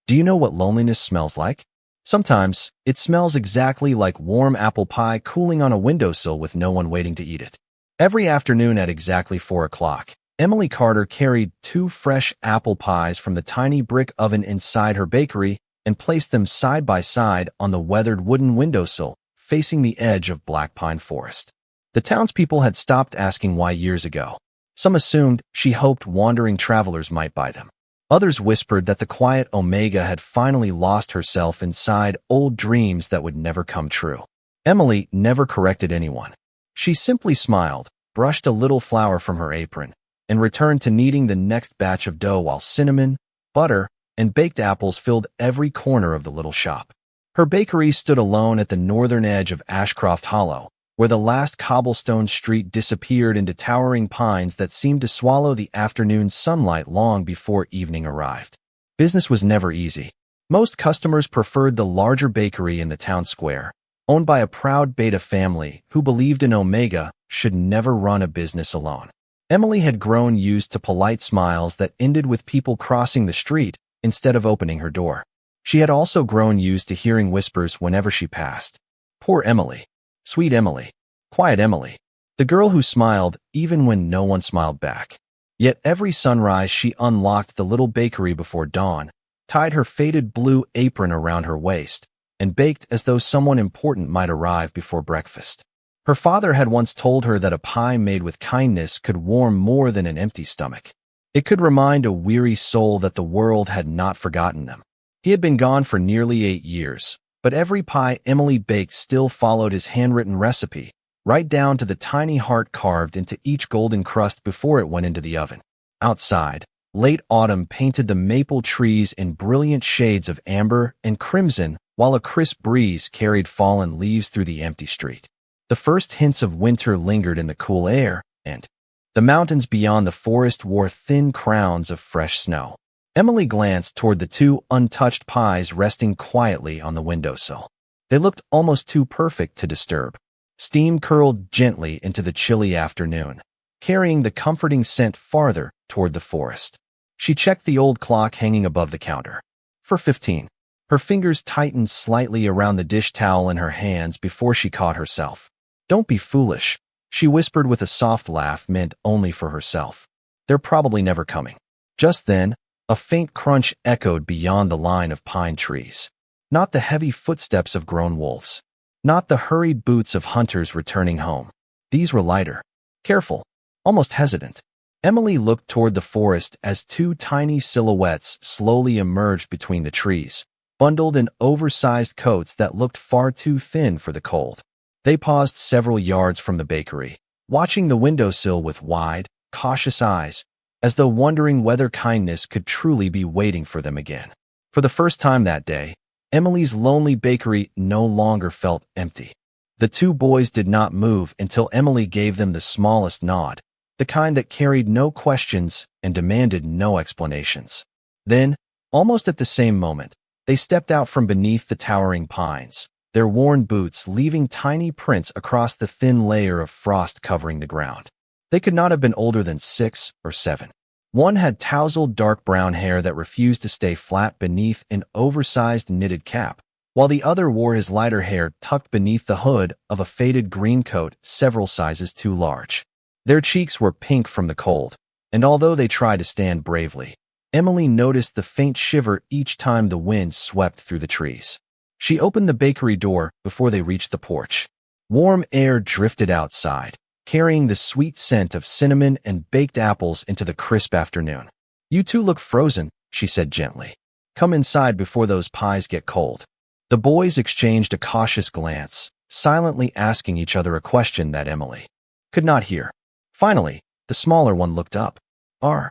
Do you know what loneliness smells like? Sometimes, it smells exactly like warm apple pie cooling on a windowsill with no one waiting to eat it. Every afternoon at exactly 4 o'clock, Emily Carter carried 2 fresh apple pies from the tiny brick oven inside her bakery and placed them side by side on the weathered wooden windowsill facing the edge of black pine forest. The townspeople had stopped asking why years ago. Some assumed she hoped wandering travelers might buy them. Others whispered that the quiet Omega had finally lost herself inside old dreams that would never come true. Emily never corrected anyone. She simply smiled, brushed a little flour from her apron, and returned to kneading the next batch of dough while cinnamon, butter, and baked apples filled every corner of the little shop. Her bakery stood alone at the northern edge of Ashcroft Hollow, where the last cobblestone street disappeared into towering pines that seemed to swallow the afternoon sunlight long before evening arrived. Business was never easy. Most customers preferred the larger bakery in the town square, owned by a proud Beta family who believed an Omega should never run a business alone. Emily had grown used to polite smiles that ended with people crossing the street instead of opening her door. She had also grown used to hearing whispers whenever she passed. Poor Emily. Sweet Emily. Quiet Emily. The girl who smiled even when no one smiled back. Yet every sunrise she unlocked the little bakery before dawn, tied her faded blue apron around her waist, and baked as though someone important might arrive before breakfast. Her father had once told her that a pie made with kindness could warm more than an empty stomach. It could remind a weary soul that the world had not forgotten them. He had been gone for nearly 8 years, but every pie Emily baked still followed his handwritten recipe, right down to the tiny heart carved into each golden crust before it went into the oven. Outside, late autumn painted the maple trees in brilliant shades of amber and crimson, while a crisp breeze carried fallen leaves through the empty street. The first hints of winter lingered in the cool air, and the mountains beyond the forest wore thin crowns of fresh snow. Emily glanced toward the 2 untouched pies resting quietly on the windowsill. They looked almost too perfect to disturb. Steam curled gently into the chilly afternoon, carrying the comforting scent farther toward the forest. She checked the old clock hanging above the counter. For 15. Her fingers tightened slightly around the dish towel in her hands before she caught herself. "Don't be foolish," she whispered with a soft laugh meant only for herself. "They're probably never coming." Just then, a faint crunch echoed beyond the line of pine trees. Not the heavy footsteps of grown wolves. Not the hurried boots of hunters returning home. These were lighter, careful, almost hesitant. Emily looked toward the forest as 2 tiny silhouettes slowly emerged between the trees, bundled in oversized coats that looked far too thin for the cold. They paused several yards from the bakery, watching the windowsill with wide, cautious eyes, as though wondering whether kindness could truly be waiting for them again. For the first time that day, Emily's lonely bakery no longer felt empty. The 2 boys did not move until Emily gave them the smallest nod, the kind that carried no questions and demanded no explanations. Then, almost at the same moment, they stepped out from beneath the towering pines, their worn boots leaving tiny prints across the thin layer of frost covering the ground. They could not have been older than 6 or 7. One had tousled dark brown hair that refused to stay flat beneath an oversized knitted cap, while the other wore his lighter hair tucked beneath the hood of a faded green coat several sizes too large. Their cheeks were pink from the cold, and although they tried to stand bravely, Emily noticed the faint shiver each time the wind swept through the trees. She opened the bakery door before they reached the porch. Warm air drifted outside, carrying the sweet scent of cinnamon and baked apples into the crisp afternoon. "You 2 look frozen," she said gently. "Come inside before those pies get cold." The boys exchanged a cautious glance, silently asking each other a question that Emily could not hear. Finally, the smaller one looked up. Are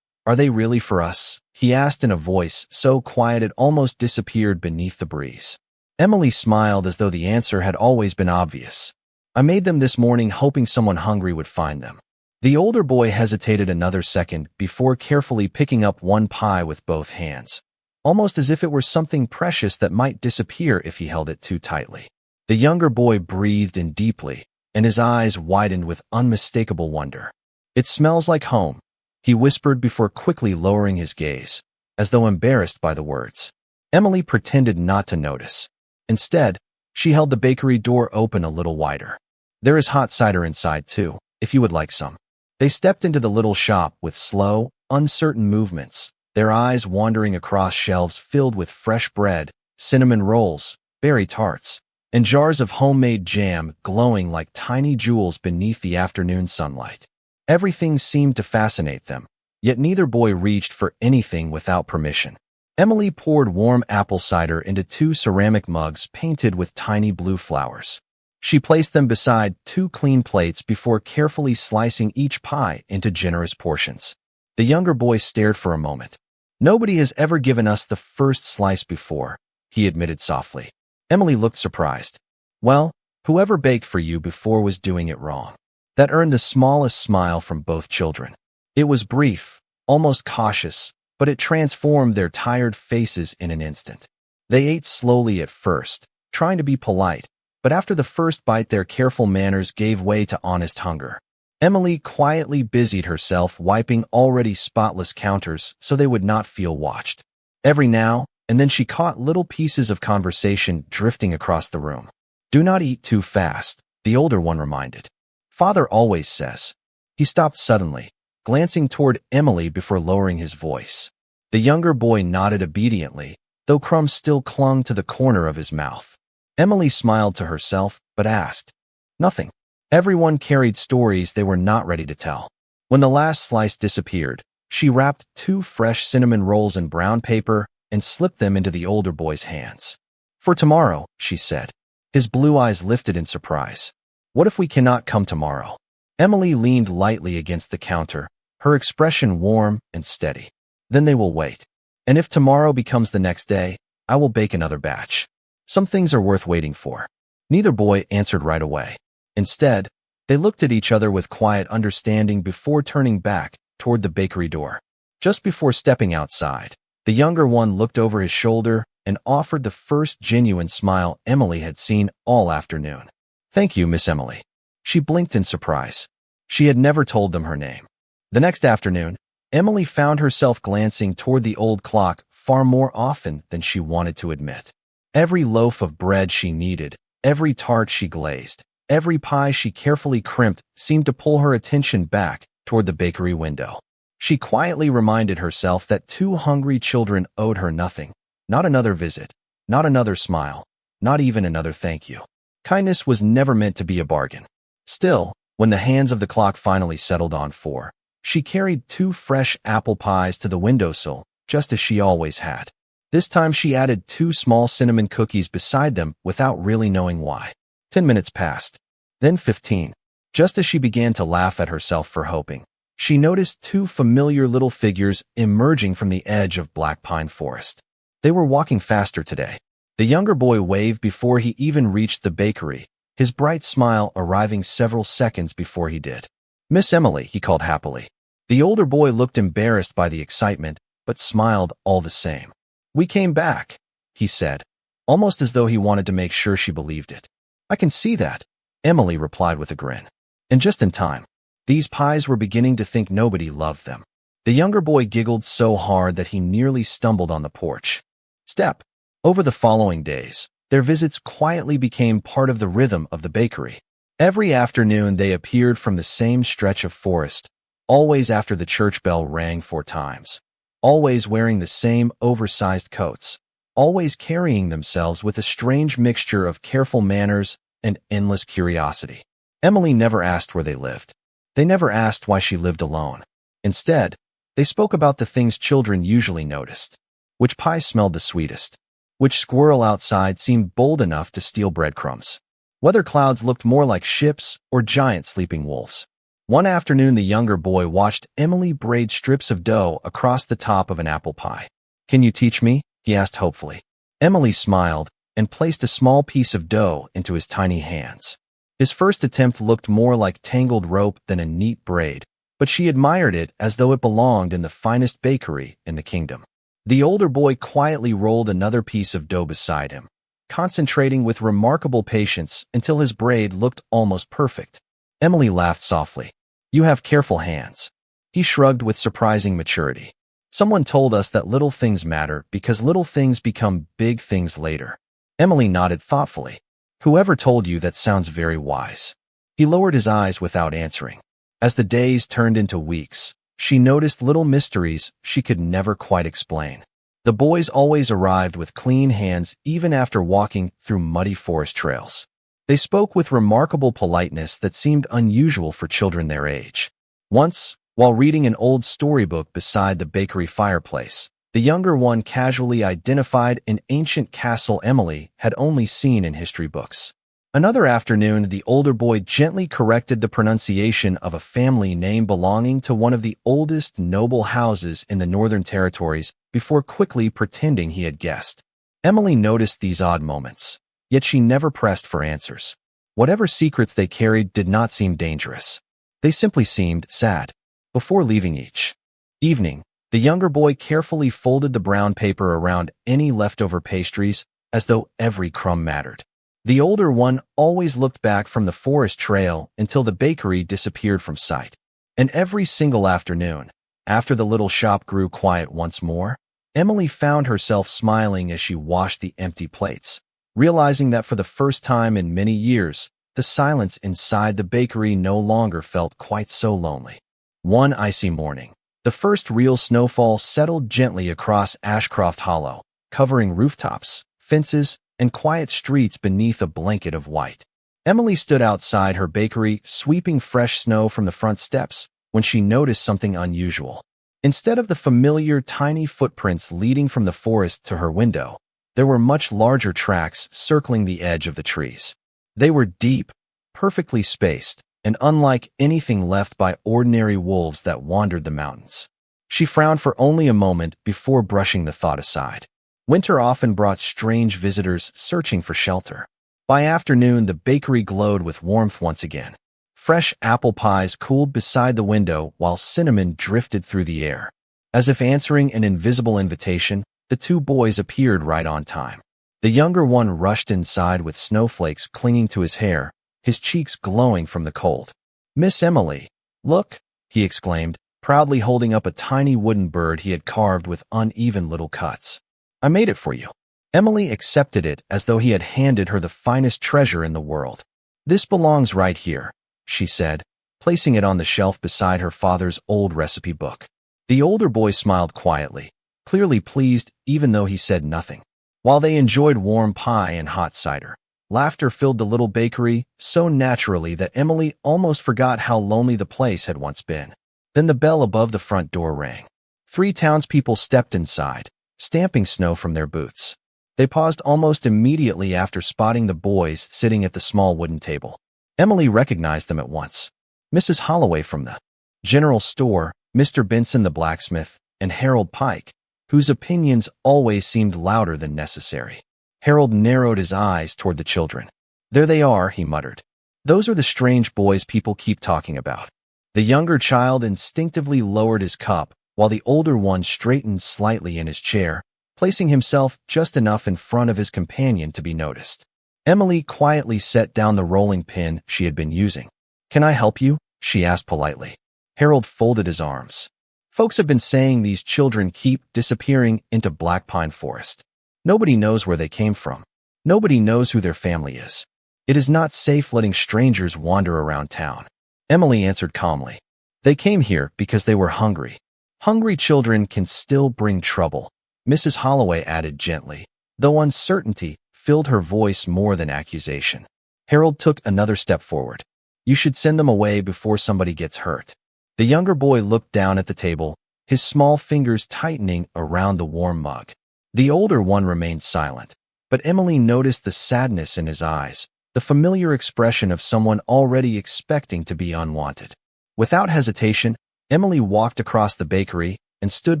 they really for us?" he asked in a voice so quiet it almost disappeared beneath the breeze. Emily smiled as though the answer had always been obvious. "I made them this morning hoping someone hungry would find them." The older boy hesitated another second before carefully picking up one pie with both hands, almost as if it were something precious that might disappear if he held it too tightly. The younger boy breathed in deeply, and his eyes widened with unmistakable wonder. "It smells like home," he whispered before quickly lowering his gaze, as though embarrassed by the words. Emily pretended not to notice. Instead, she held the bakery door open a little wider. There is hot cider inside, too, if you would like some. They stepped into the little shop with slow, uncertain movements, their eyes wandering across shelves filled with fresh bread, cinnamon rolls, berry tarts, and jars of homemade jam glowing like tiny jewels beneath the afternoon sunlight. Everything seemed to fascinate them, yet neither boy reached for anything without permission. Emily poured warm apple cider into 2 ceramic mugs painted with tiny blue flowers. She placed them beside 2 clean plates before carefully slicing each pie into generous portions. The younger boy stared for a moment. "Nobody has ever given us the first slice before," he admitted softly. Emily looked surprised. "Well, whoever baked for you before was doing it wrong." That earned the smallest smile from both children. It was brief, almost cautious, but it transformed their tired faces in an instant. They ate slowly at first, trying to be polite, but after the first bite their careful manners gave way to honest hunger. Emily quietly busied herself wiping already spotless counters so they would not feel watched. Every now and then she caught little pieces of conversation drifting across the room. "Do not eat too fast," the older one reminded. "Father always says." He stopped suddenly, glancing toward Emily before lowering his voice. The younger boy nodded obediently, though crumbs still clung to the corner of his mouth. Emily smiled to herself, but asked, "Nothing." Everyone carried stories they were not ready to tell. When the last slice disappeared, she wrapped 2 fresh cinnamon rolls in brown paper and slipped them into the older boy's hands. "For tomorrow," she said. His blue eyes lifted in surprise. "What if we cannot come tomorrow?" Emily leaned lightly against the counter, her expression warm and steady. "Then they will wait. And if tomorrow becomes the next day, I will bake another batch. Some things are worth waiting for." Neither boy answered right away. Instead, they looked at each other with quiet understanding before turning back toward the bakery door. Just before stepping outside, the younger one looked over his shoulder and offered the first genuine smile Emily had seen all afternoon. "Thank you, Miss Emily." She blinked in surprise. She had never told them her name. The next afternoon, Emily found herself glancing toward the old clock far more often than she wanted to admit. Every loaf of bread she kneaded, every tart she glazed, every pie she carefully crimped seemed to pull her attention back toward the bakery window. She quietly reminded herself that 2 hungry children owed her nothing. Not another visit, not another smile, not even another thank you. Kindness was never meant to be a bargain. Still, when the hands of the clock finally settled on 4, she carried 2 fresh apple pies to the windowsill, just as she always had. This time she added 2 small cinnamon cookies beside them without really knowing why. 10 minutes passed, then 15. Just as she began to laugh at herself for hoping, she noticed 2 familiar little figures emerging from the edge of black pine forest. They were walking faster today. The younger boy waved before he even reached the bakery, his bright smile arriving several seconds before he did. "Miss Emily," he called happily. The older boy looked embarrassed by the excitement, but smiled all the same. "We came back," he said, almost as though he wanted to make sure she believed it. "I can see that," Emily replied with a grin. And just in time. These pies were beginning to think nobody loved them. The younger boy giggled so hard that he nearly stumbled on the porch. Step. Over the following days, their visits quietly became part of the rhythm of the bakery. Every afternoon they appeared from the same stretch of forest, always after the church bell rang 4 times, always wearing the same oversized coats, always carrying themselves with a strange mixture of careful manners and endless curiosity. Emily never asked where they lived. They never asked why she lived alone. Instead, they spoke about the things children usually noticed. Which pie smelled the sweetest? Which squirrel outside seemed bold enough to steal breadcrumbs? Whether clouds looked more like ships or giant sleeping wolves. One afternoon, the younger boy watched Emily braid strips of dough across the top of an apple pie. "Can you teach me?" he asked hopefully. Emily smiled and placed a small piece of dough into his tiny hands. His first attempt looked more like tangled rope than a neat braid, but she admired it as though it belonged in the finest bakery in the kingdom. The older boy quietly rolled another piece of dough beside him, concentrating with remarkable patience until his braid looked almost perfect. Emily laughed softly. "You have careful hands." He shrugged with surprising maturity. Someone told us that little things matter because little things become big things later. Emily nodded thoughtfully. Whoever told you that sounds very wise. He lowered his eyes without answering. As the days turned into weeks, she noticed little mysteries she could never quite explain. The boys always arrived with clean hands even after walking through muddy forest trails. They spoke with remarkable politeness that seemed unusual for children their age. Once, while reading an old storybook beside the bakery fireplace, the younger one casually identified an ancient castle Emily had only seen in history books. Another afternoon, the older boy gently corrected the pronunciation of a family name belonging to one of the oldest noble houses in the Northern Territories before quickly pretending he had guessed. Emily noticed these odd moments, yet she never pressed for answers. Whatever secrets they carried did not seem dangerous. They simply seemed sad. Before leaving each evening, the younger boy carefully folded the brown paper around any leftover pastries as though every crumb mattered. The older one always looked back from the forest trail until the bakery disappeared from sight. And every single afternoon, after the little shop grew quiet once more, Emily found herself smiling as she washed the empty plates, realizing that for the first time in many years, the silence inside the bakery no longer felt quite so lonely. One icy morning, the first real snowfall settled gently across Ashcroft Hollow, covering rooftops, fences, and quiet streets beneath a blanket of white. Emily stood outside her bakery, sweeping fresh snow from the front steps, when she noticed something unusual. Instead of the familiar tiny footprints leading from the forest to her window, there were much larger tracks circling the edge of the trees. They were deep, perfectly spaced, and unlike anything left by ordinary wolves that wandered the mountains. She frowned for only a moment before brushing the thought aside. Winter often brought strange visitors searching for shelter. By afternoon, the bakery glowed with warmth once again. Fresh apple pies cooled beside the window while cinnamon drifted through the air. As if answering an invisible invitation, the two boys appeared right on time. The younger one rushed inside with snowflakes clinging to his hair, his cheeks glowing from the cold. "Miss Emily, look," he exclaimed, proudly holding up a tiny wooden bird he had carved with uneven little cuts. "I made it for you." Emily accepted it as though he had handed her the finest treasure in the world. "This belongs right here," she said, placing it on the shelf beside her father's old recipe book. The older boy smiled quietly, clearly pleased even though he said nothing. While they enjoyed warm pie and hot cider, laughter filled the little bakery so naturally that Emily almost forgot how lonely the place had once been. Then the bell above the front door rang. 3 townspeople stepped inside, stamping snow from their boots. They paused almost immediately after spotting the boys sitting at the small wooden table. Emily recognized them at once. Mrs. Holloway from the general store, Mr. Benson the blacksmith, and Harold Pike, whose opinions always seemed louder than necessary. Harold narrowed his eyes toward the children. "There they are," he muttered. "Those are the strange boys people keep talking about." The younger child instinctively lowered his cup, while the older one straightened slightly in his chair, placing himself just enough in front of his companion to be noticed. Emily quietly set down the rolling pin she had been using. "Can I help you?" she asked politely. Harold folded his arms. "Folks have been saying these children keep disappearing into Black Pine Forest. Nobody knows where they came from. Nobody knows who their family is. It is not safe letting strangers wander around town." Emily answered calmly. "They came here because they were hungry. Hungry children can still bring trouble," Mrs. Holloway added gently, though uncertainty filled her voice more than accusation. Harold took another step forward. "You should send them away before somebody gets hurt." The younger boy looked down at the table, his small fingers tightening around the warm mug. The older one remained silent, but Emily noticed the sadness in his eyes, the familiar expression of someone already expecting to be unwanted. Without hesitation, Emily walked across the bakery and stood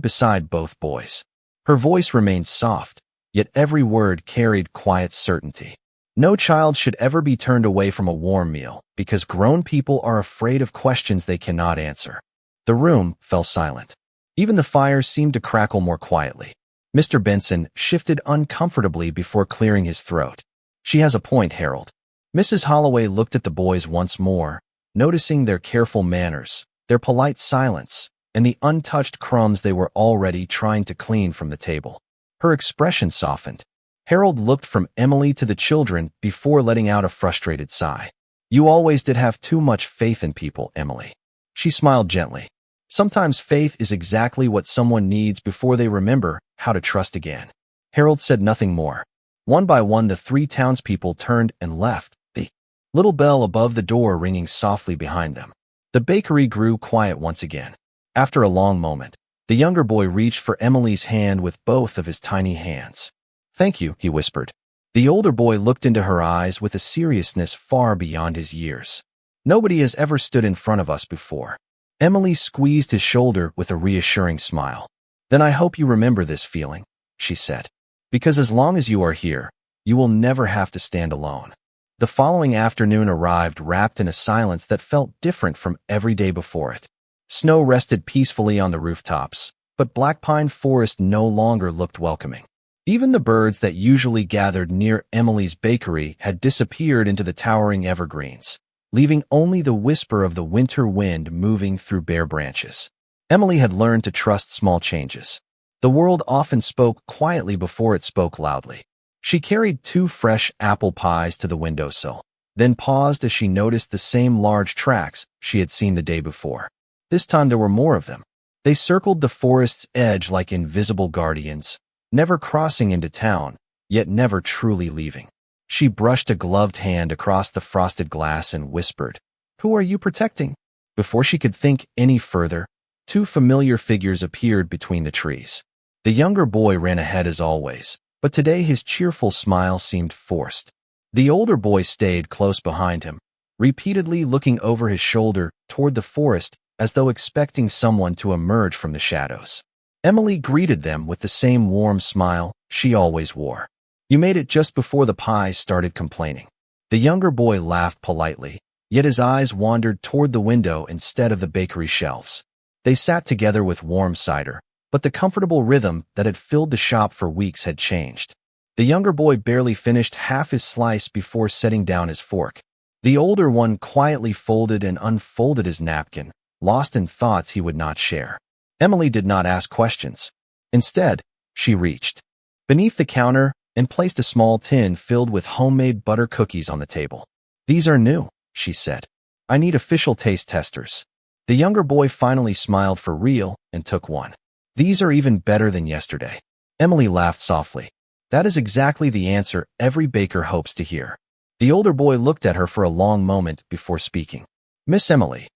beside both boys. Her voice remained soft, yet every word carried quiet certainty. No child should ever be turned away from a warm meal because grown people are afraid of questions they cannot answer. The room fell silent. Even the fire seemed to crackle more quietly. Mr. Benson shifted uncomfortably before clearing his throat. "She has a point, Harold." Mrs. Holloway looked at the boys once more, noticing their careful manners, their polite silence, and the untouched crumbs they were already trying to clean from the table. Her expression softened. Harold looked from Emily to the children before letting out a frustrated sigh. You always did have too much faith in people, Emily. She smiled gently. Sometimes faith is exactly what someone needs before they remember how to trust again. Harold said nothing more. One by one, the three townspeople turned and left, the little bell above the door ringing softly behind them. The bakery grew quiet once again. After a long moment, the younger boy reached for Emily's hand with both of his tiny hands. Thank you, he whispered. The older boy looked into her eyes with a seriousness far beyond his years. Nobody has ever stood in front of us before. Emily squeezed his shoulder with a reassuring smile. Then I hope you remember this feeling, she said. Because as long as you are here, you will never have to stand alone. The following afternoon arrived wrapped in a silence that felt different from every day before it. Snow rested peacefully on the rooftops, but Black Pine Forest no longer looked welcoming. Even the birds that usually gathered near Emily's bakery had disappeared into the towering evergreens, leaving only the whisper of the winter wind moving through bare branches. Emily had learned to trust small changes. The world often spoke quietly before it spoke loudly. She carried 2 fresh apple pies to the windowsill, then paused as she noticed the same large tracks she had seen the day before. This time there were more of them. They circled the forest's edge like invisible guardians, never crossing into town, yet never truly leaving. She brushed a gloved hand across the frosted glass and whispered, "Who are you protecting?" Before she could think any further, 2 familiar figures appeared between the trees. The younger boy ran ahead as always, but today his cheerful smile seemed forced. The older boy stayed close behind him, repeatedly looking over his shoulder toward the forest as though expecting someone to emerge from the shadows. Emily greeted them with the same warm smile she always wore. You made it just before the pies started complaining. The younger boy laughed politely, yet his eyes wandered toward the window instead of the bakery shelves. They sat together with warm cider, but the comfortable rhythm that had filled the shop for weeks had changed. The younger boy barely finished half his slice before setting down his fork. The older one quietly folded and unfolded his napkin, lost in thoughts he would not share. Emily did not ask questions. Instead, she reached beneath the counter and placed a small tin filled with homemade butter cookies on the table. These are new, she said. I need official taste testers. The younger boy finally smiled for real and took one. These are even better than yesterday. Emily laughed softly. That is exactly the answer every baker hopes to hear. The older boy looked at her for a long moment before speaking. Miss Emily,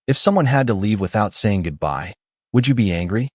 if someone had to leave without saying goodbye, would you be angry?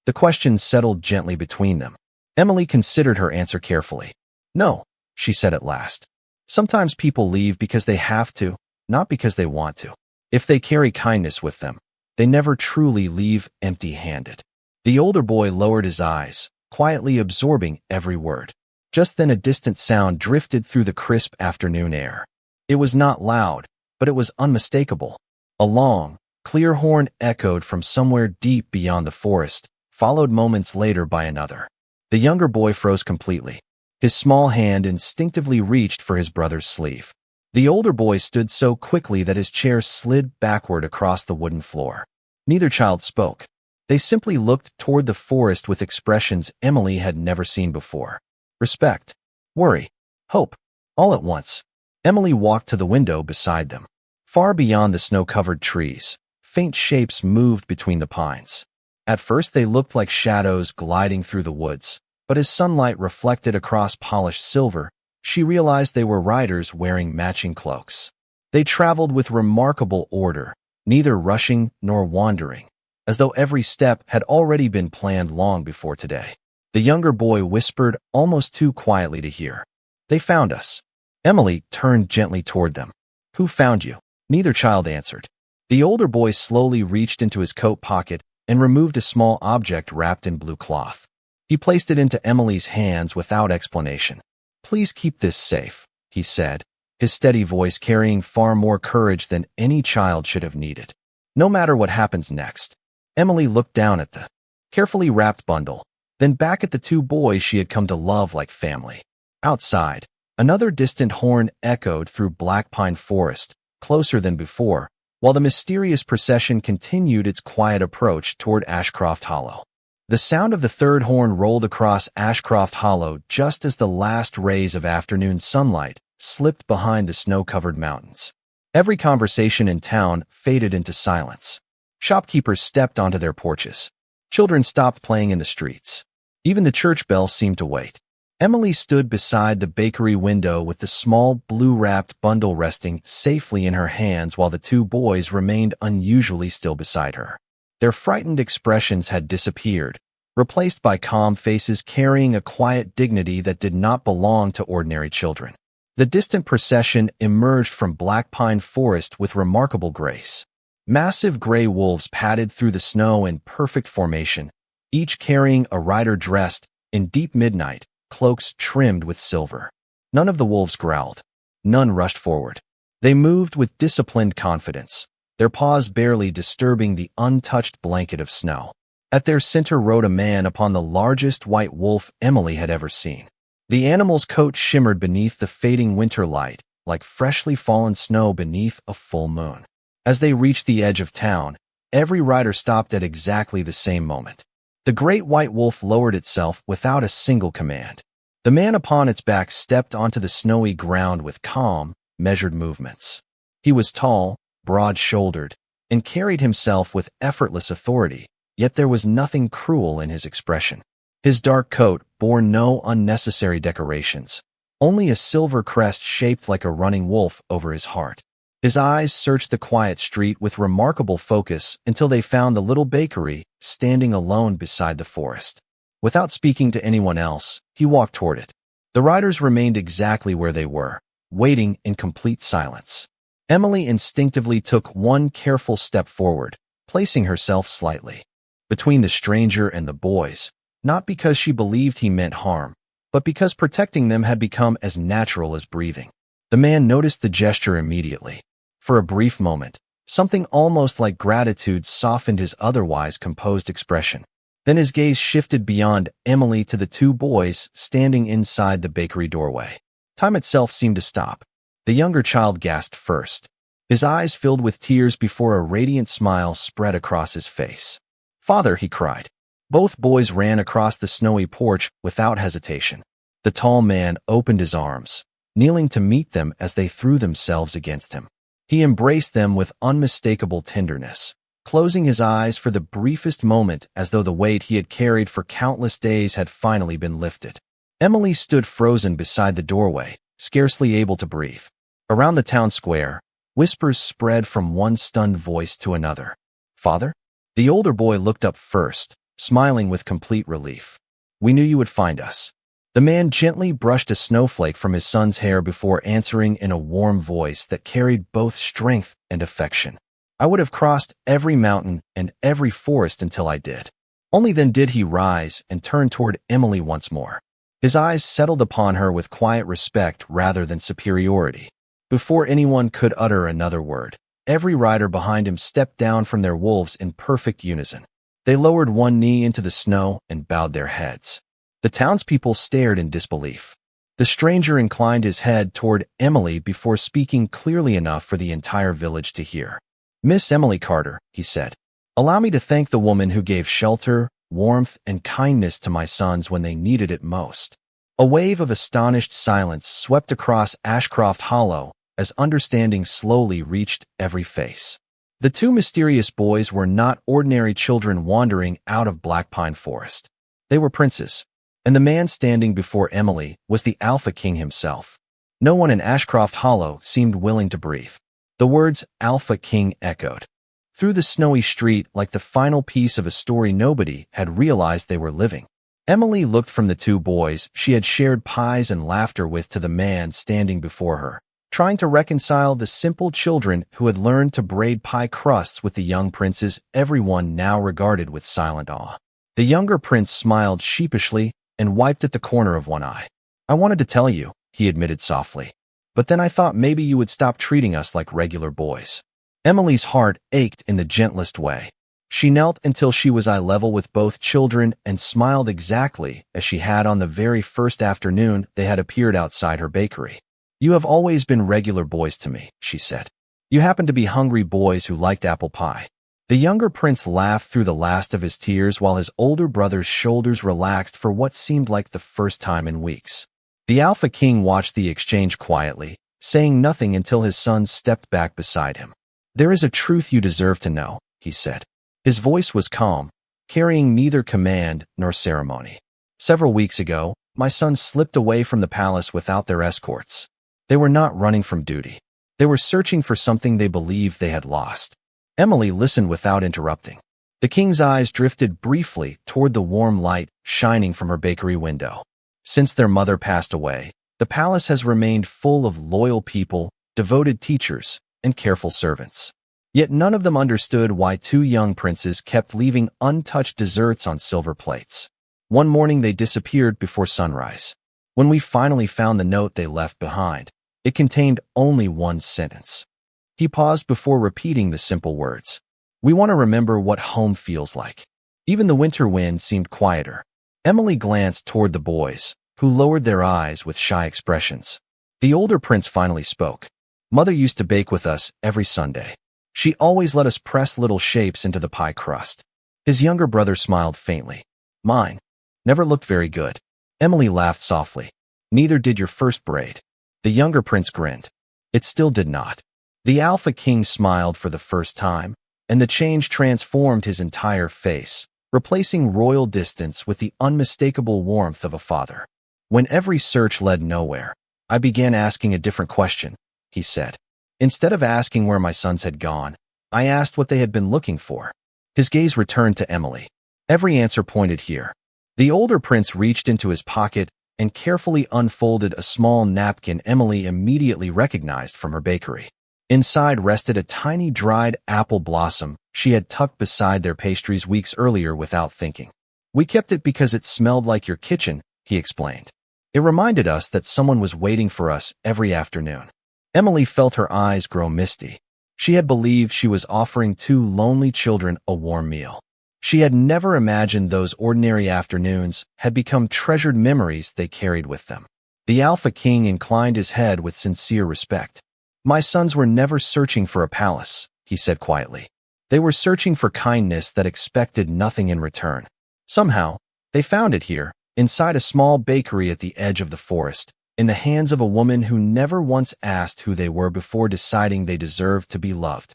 The question settled gently between them. Emily considered her answer carefully. No, she said at last. Sometimes people leave because they have to, not because they want to. If they carry kindness with them, they never truly leave empty-handed. The older boy lowered his eyes, quietly absorbing every word. Just then a distant sound drifted through the crisp afternoon air. It was not loud, but it was unmistakable. A long, clear horn echoed from somewhere deep beyond the forest, followed moments later by another. The younger boy froze completely. His small hand instinctively reached for his brother's sleeve. The older boy stood so quickly that his chair slid backward across the wooden floor. Neither child spoke. They simply looked toward the forest with expressions Emily had never seen before. Respect, worry, hope, all at once. Emily walked to the window beside them. Far beyond the snow-covered trees, faint shapes moved between the pines. At first they looked like shadows gliding through the woods, but as sunlight reflected across polished silver, she realized they were riders wearing matching cloaks. They traveled with remarkable order, neither rushing nor wandering, as though every step had already been planned long before today. The younger boy whispered almost too quietly to hear. They found us. Emily turned gently toward them. Who found you? Neither child answered. The older boy slowly reached into his coat pocket and removed a small object wrapped in blue cloth. He placed it into Emily's hands without explanation. Please keep this safe, he said, his steady voice carrying far more courage than any child should have needed. No matter what happens next. Emily looked down at the carefully wrapped bundle, then back at the 2 boys she had come to love like family. Outside, another distant horn echoed through Black Pine Forest, closer than before, while the mysterious procession continued its quiet approach toward Ashcroft Hollow. The sound of the third horn rolled across Ashcroft Hollow just as the last rays of afternoon sunlight slipped behind the snow-covered mountains. Every conversation in town faded into silence. Shopkeepers stepped onto their porches. Children stopped playing in the streets. Even the church bells seemed to wait. Emily stood beside the bakery window with the small blue-wrapped bundle resting safely in her hands while the two boys remained unusually still beside her. Their frightened expressions had disappeared, replaced by calm faces carrying a quiet dignity that did not belong to ordinary children. The distant procession emerged from Black Pine Forest with remarkable grace. Massive gray wolves padded through the snow in perfect formation, each carrying a rider dressed in deep midnight, cloaks trimmed with silver. None of the wolves growled. None rushed forward. They moved with disciplined confidence, their paws barely disturbing the untouched blanket of snow. At their center rode a man upon the largest white wolf Emily had ever seen. The animal's coat shimmered beneath the fading winter light, like freshly fallen snow beneath a full moon. As they reached the edge of town, every rider stopped at exactly the same moment. The great white wolf lowered itself without a single command. The man upon its back stepped onto the snowy ground with calm, measured movements. He was tall, broad-shouldered, and carried himself with effortless authority, yet there was nothing cruel in his expression. His dark coat bore no unnecessary decorations, only a silver crest shaped like a running wolf over his heart. His eyes searched the quiet street with remarkable focus until they found the little bakery standing alone beside the forest. Without speaking to anyone else, he walked toward it. The riders remained exactly where they were, waiting in complete silence. Emily instinctively took one careful step forward, placing herself slightly between the stranger and the boys, not because she believed he meant harm, but because protecting them had become as natural as breathing. The man noticed the gesture immediately. For a brief moment, something almost like gratitude softened his otherwise composed expression. Then his gaze shifted beyond Emily to the two boys standing inside the bakery doorway. Time itself seemed to stop. The younger child gasped first. His eyes filled with tears before a radiant smile spread across his face. "Father," he cried. Both boys ran across the snowy porch without hesitation. The tall man opened his arms, kneeling to meet them as they threw themselves against him. He embraced them with unmistakable tenderness, closing his eyes for the briefest moment as though the weight he had carried for countless days had finally been lifted. Emily stood frozen beside the doorway, scarcely able to breathe. Around the town square, whispers spread from one stunned voice to another. "Father?" The older boy looked up first, smiling with complete relief. "We knew you would find us." The man gently brushed a snowflake from his son's hair before answering in a warm voice that carried both strength and affection. "I would have crossed every mountain and every forest until I did." Only then did he rise and turn toward Emily once more. His eyes settled upon her with quiet respect rather than superiority. Before anyone could utter another word, every rider behind him stepped down from their wolves in perfect unison. They lowered one knee into the snow and bowed their heads. The townspeople stared in disbelief. The stranger inclined his head toward Emily before speaking clearly enough for the entire village to hear. "Miss Emily Carter," he said, "allow me to thank the woman who gave shelter, warmth, and kindness to my sons when they needed it most." A wave of astonished silence swept across Ashcroft Hollow as understanding slowly reached every face. The two mysterious boys were not ordinary children wandering out of Black Pine Forest. They were princes. And the man standing before Emily was the Alpha King himself. No one in Ashcroft Hollow seemed willing to breathe. The words Alpha King echoed through the snowy street like the final piece of a story nobody had realized they were living. Emily looked from the two boys she had shared pies and laughter with to the man standing before her, trying to reconcile the simple children who had learned to braid pie crusts with the young princes everyone now regarded with silent awe. The younger prince smiled sheepishly and wiped at the corner of one eye. "I wanted to tell you," he admitted softly, "but then I thought maybe you would stop treating us like regular boys." Emily's heart ached in the gentlest way. She knelt until she was eye level with both children and smiled exactly as she had on the very first afternoon they had appeared outside her bakery. "You have always been regular boys to me," she said. You happen to be hungry boys who liked apple pie." The younger prince laughed through the last of his tears while his older brother's shoulders relaxed for what seemed like the first time in weeks. The Alpha King watched the exchange quietly, saying nothing until his son stepped back beside him. "There is a truth you deserve to know," he said. His voice was calm, carrying neither command nor ceremony. "Several weeks ago, my sons slipped away from the palace without their escorts. They were not running from duty. They were searching for something they believed they had lost." Emily listened without interrupting. The king's eyes drifted briefly toward the warm light shining from her bakery window. Since their mother passed away, the palace has remained full of loyal people, devoted teachers, and careful servants. Yet none of them understood why two young princes kept leaving untouched desserts on silver plates. One morning they disappeared before sunrise. When we finally found the note they left behind, it contained only one sentence. He paused before repeating the simple words. "We want to remember what home feels like." Even the winter wind seemed quieter. Emily glanced toward the boys, who lowered their eyes with shy expressions. The older prince finally spoke. "Mother used to bake with us every Sunday. She always let us press little shapes into the pie crust." His younger brother smiled faintly. "Mine never looked very good." Emily laughed softly. "Neither did your first braid." The younger prince grinned. "It still did not." The Alpha King smiled for the first time, and the change transformed his entire face, replacing royal distance with the unmistakable warmth of a father. "When every search led nowhere, I began asking a different question," he said. "Instead of asking where my sons had gone, I asked what they had been looking for." His gaze returned to Emily. Every answer pointed here. The older prince reached into his pocket and carefully unfolded a small napkin Emily immediately recognized from her bakery. Inside rested a tiny dried apple blossom she had tucked beside their pastries weeks earlier without thinking. "We kept it because it smelled like your kitchen," he explained. "It reminded us that someone was waiting for us every afternoon." Emily felt her eyes grow misty. She had believed she was offering two lonely children a warm meal. She had never imagined those ordinary afternoons had become treasured memories they carried with them. The Alpha King inclined his head with sincere respect. "My sons were never searching for a palace," he said quietly. "They were searching for kindness that expected nothing in return. Somehow, they found it here, inside a small bakery at the edge of the forest, in the hands of a woman who never once asked who they were before deciding they deserved to be loved."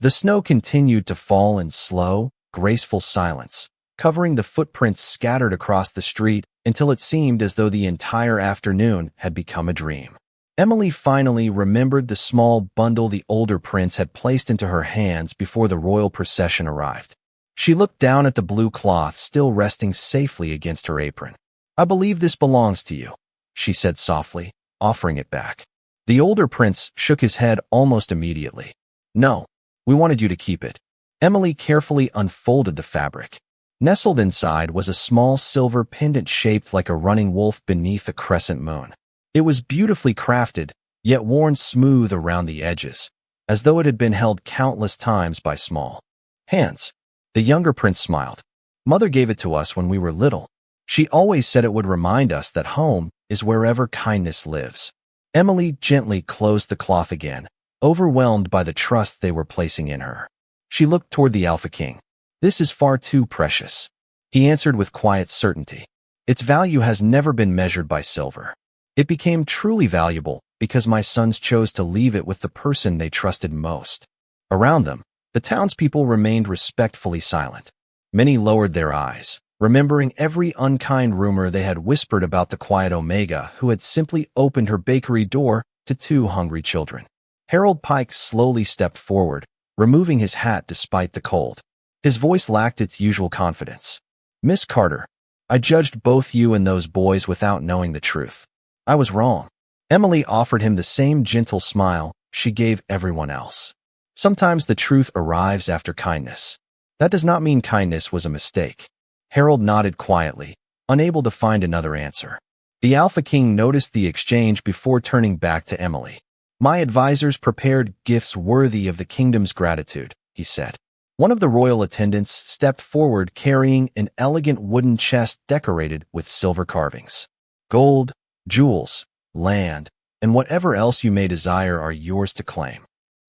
The snow continued to fall in slow, graceful silence, covering the footprints scattered across the street until it seemed as though the entire afternoon had become a dream. Emily finally remembered the small bundle the older prince had placed into her hands before the royal procession arrived. She looked down at the blue cloth still resting safely against her apron. "I believe this belongs to you," she said softly, offering it back. The older prince shook his head almost immediately. "No, we wanted you to keep it." Emily carefully unfolded the fabric. Nestled inside was a small silver pendant shaped like a running wolf beneath a crescent moon. It was beautifully crafted, yet worn smooth around the edges, as though it had been held countless times by small hands. The younger prince smiled. "Mother gave it to us when we were little. She always said it would remind us that home is wherever kindness lives." Emily gently closed the cloth again, overwhelmed by the trust they were placing in her. She looked toward the Alpha King. "This is far too precious," he answered with quiet certainty. "Its value has never been measured by silver. It became truly valuable because my sons chose to leave it with the person they trusted most." Around them, the townspeople remained respectfully silent. Many lowered their eyes, remembering every unkind rumor they had whispered about the quiet Omega who had simply opened her bakery door to two hungry children. Harold Pike slowly stepped forward, removing his hat despite the cold. His voice lacked its usual confidence. "Miss Carter, I judged both you and those boys without knowing the truth. I was wrong." Emily offered him the same gentle smile she gave everyone else. "Sometimes the truth arrives after kindness. That does not mean kindness was a mistake." Harold nodded quietly, unable to find another answer. The Alpha King noticed the exchange before turning back to Emily. "My advisors prepared gifts worthy of the kingdom's gratitude," he said. One of the royal attendants stepped forward carrying an elegant wooden chest decorated with silver carvings. "Gold, jewels, land, and whatever else you may desire are yours to claim."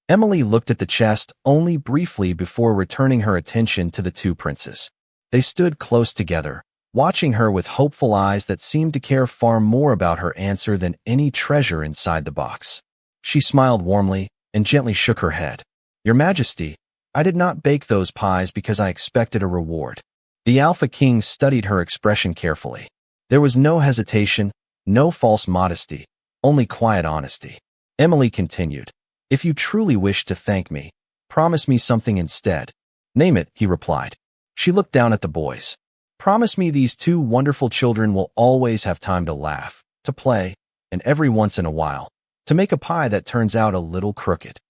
Emily looked at the chest only briefly before returning her attention to the two princes. They stood close together, watching her with hopeful eyes that seemed to care far more about her answer than any treasure inside the box. She smiled warmly and gently shook her head. "Your Majesty, I did not bake those pies because I expected a reward." The Alpha King studied her expression carefully. There was no hesitation, no false modesty, only quiet honesty. Emily continued, "If you truly wish to thank me, promise me something instead." "Name it," he replied. She looked down at the boys. "Promise me these two wonderful children will always have time to laugh, to play, and every once in a while, to make a pie that turns out a little crooked."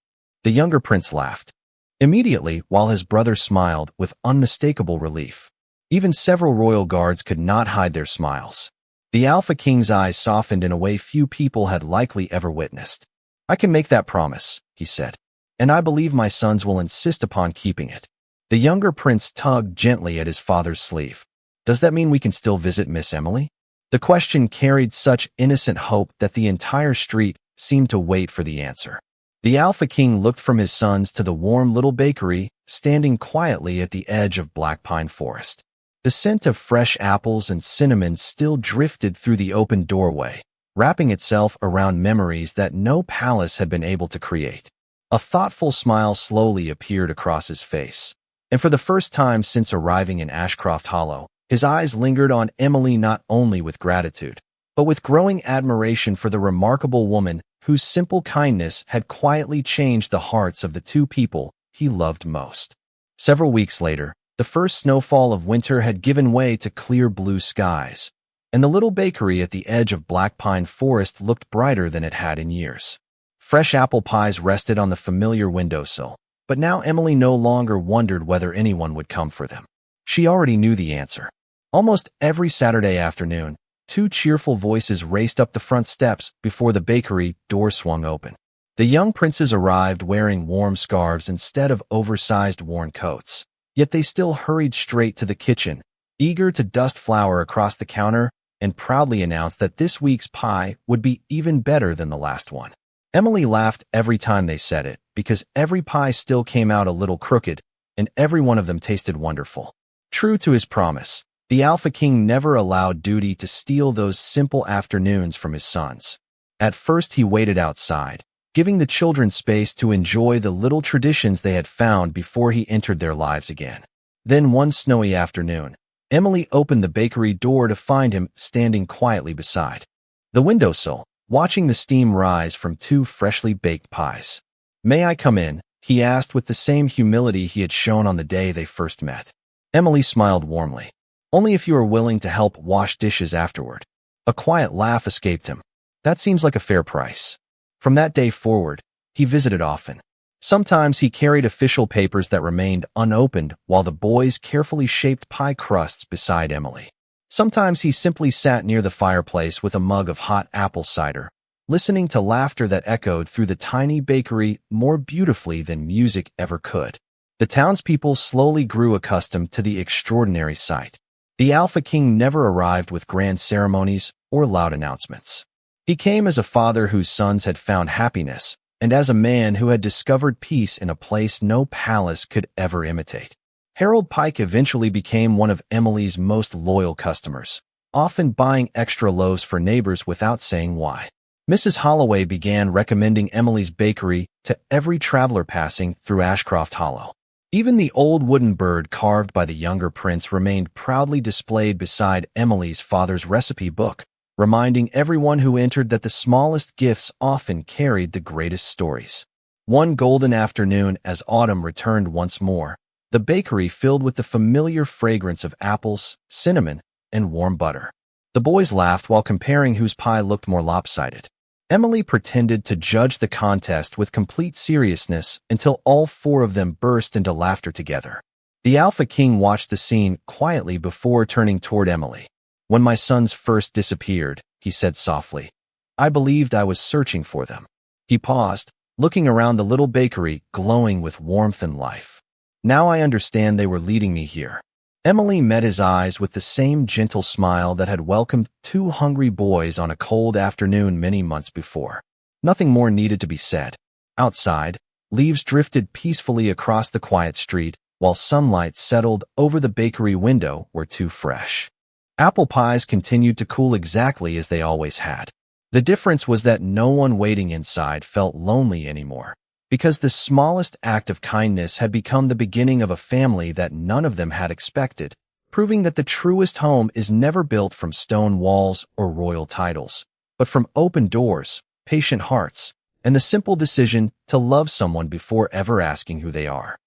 The younger prince laughed. Immediately, while his brother smiled with unmistakable relief. Even several royal guards could not hide their smiles. The Alpha King's eyes softened in a way few people had likely ever witnessed. "I can make that promise," he said, "and I believe my sons will insist upon keeping it." The younger prince tugged gently at his father's sleeve. "Does that mean we can still visit Miss Emily?" The question carried such innocent hope that the entire street seemed to wait for the answer. The Alpha King looked from his sons to the warm little bakery, standing quietly at the edge of Black Pine Forest. The scent of fresh apples and cinnamon still drifted through the open doorway, wrapping itself around memories that no palace had been able to create. A thoughtful smile slowly appeared across his face, and for the first time since arriving in Ashcroft Hollow, his eyes lingered on Emily not only with gratitude, but with growing admiration for the remarkable woman whose simple kindness had quietly changed the hearts of the two people he loved most. Several weeks later, the first snowfall of winter had given way to clear blue skies, and the little bakery at the edge of Black Pine Forest looked brighter than it had in years. Fresh apple pies rested on the familiar windowsill, but now Emily no longer wondered whether anyone would come for them. She already knew the answer. Almost every Saturday afternoon, two cheerful voices raced up the front steps before the bakery door swung open. The young princes arrived wearing warm scarves instead of oversized worn coats. Yet they still hurried straight to the kitchen, eager to dust flour across the counter and proudly announce that this week's pie would be even better than the last one. Emily laughed every time they said it, because every pie still came out a little crooked, and every one of them tasted wonderful. True to his promise, the Alpha King never allowed duty to steal those simple afternoons from his sons. At first he waited outside, giving the children space to enjoy the little traditions they had found before he entered their lives again. Then one snowy afternoon, Emily opened the bakery door to find him standing quietly beside the windowsill, watching the steam rise from two freshly baked pies. "May I come in?" he asked with the same humility he had shown on the day they first met. Emily smiled warmly. "Only if you are willing to help wash dishes afterward." A quiet laugh escaped him. "That seems like a fair price." From that day forward, he visited often. Sometimes he carried official papers that remained unopened while the boys carefully shaped pie crusts beside Emily. Sometimes he simply sat near the fireplace with a mug of hot apple cider, listening to laughter that echoed through the tiny bakery more beautifully than music ever could. The townspeople slowly grew accustomed to the extraordinary sight. The Alpha King never arrived with grand ceremonies or loud announcements. He came as a father whose sons had found happiness, and as a man who had discovered peace in a place no palace could ever imitate. Harold Pike eventually became one of Emily's most loyal customers, often buying extra loaves for neighbors without saying why. Mrs. Holloway began recommending Emily's bakery to every traveler passing through Ashcroft Hollow. Even the old wooden bird carved by the younger prince remained proudly displayed beside Emily's father's recipe book, reminding everyone who entered that the smallest gifts often carried the greatest stories. One golden afternoon, as autumn returned once more, the bakery filled with the familiar fragrance of apples, cinnamon, and warm butter. The boys laughed while comparing whose pie looked more lopsided. Emily pretended to judge the contest with complete seriousness until all four of them burst into laughter together. The Alpha King watched the scene quietly before turning toward Emily. "When my sons first disappeared," he said softly, "I believed I was searching for them." He paused, looking around the little bakery glowing with warmth and life. "Now I understand they were leading me here." Emily met his eyes with the same gentle smile that had welcomed two hungry boys on a cold afternoon many months before. Nothing more needed to be said. Outside, Leaves drifted peacefully across the quiet street, while sunlight settled over the bakery window were too fresh. Apple pies continued to cool exactly as they always had. The difference was that no one waiting inside felt lonely anymore, because the smallest act of kindness had become the beginning of a family that none of them had expected, proving that the truest home is never built from stone walls or royal titles, but from open doors, patient hearts, and the simple decision to love someone before ever asking who they are.